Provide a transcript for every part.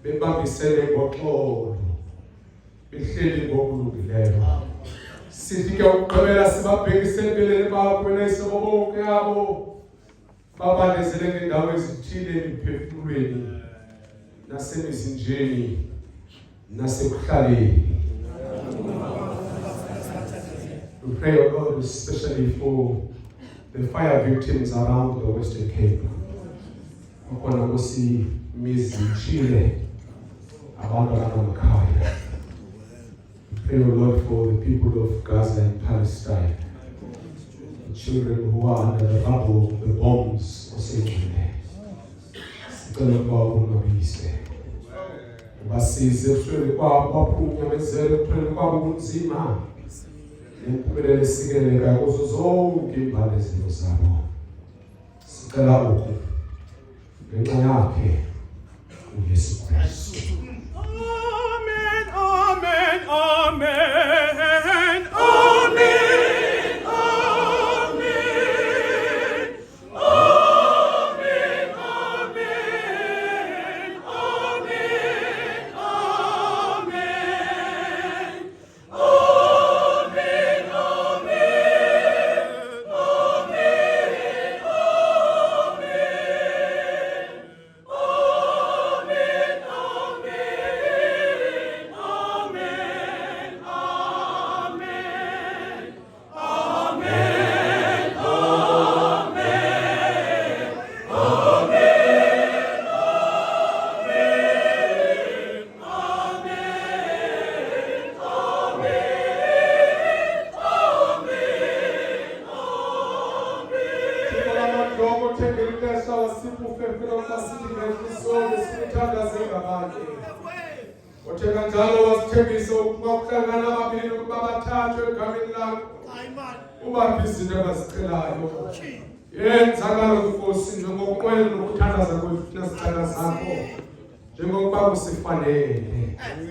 bebambisene ngoxolo behleli ngokulungileyo sifike ukugqibela sibabhekisele empeleni bakho nayisobo bonke abo babandezele ngendawo ezithile emphefumulweni nasemizinjeni nasekuhlaleni. We pray, O God, especially for the fire victims around the Western Cape. Ukona kusi mizinjile abantu abamakhaya. Pray, O Lord, for the people of Gaza and Palestine, the children who are under the rubble of the bombs of Satan. Sicela ukuba unobise. Basize kuhleli kwabo baphunyamezele kuhleli kwabo kunzima. Impumelelo esikeleka kuzo zonke imbandezelo zabo. Sicela ukho ngenxa yakhe uYesu Kristu. Amen, amen, amen, amen.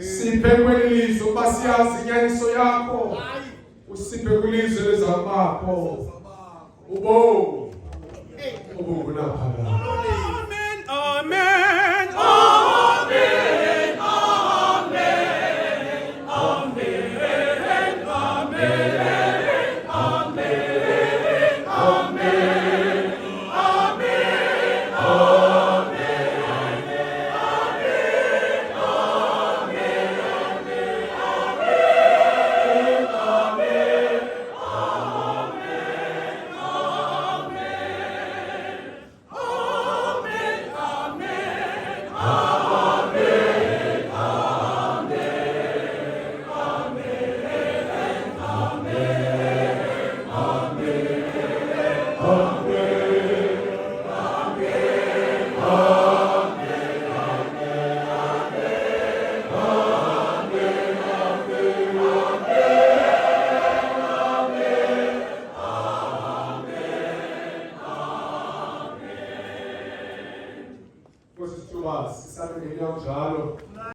Siphe kwelizwe basiyazi inyaniso yakho usiphe kwelizwe lezakho ubo ubunguna phakade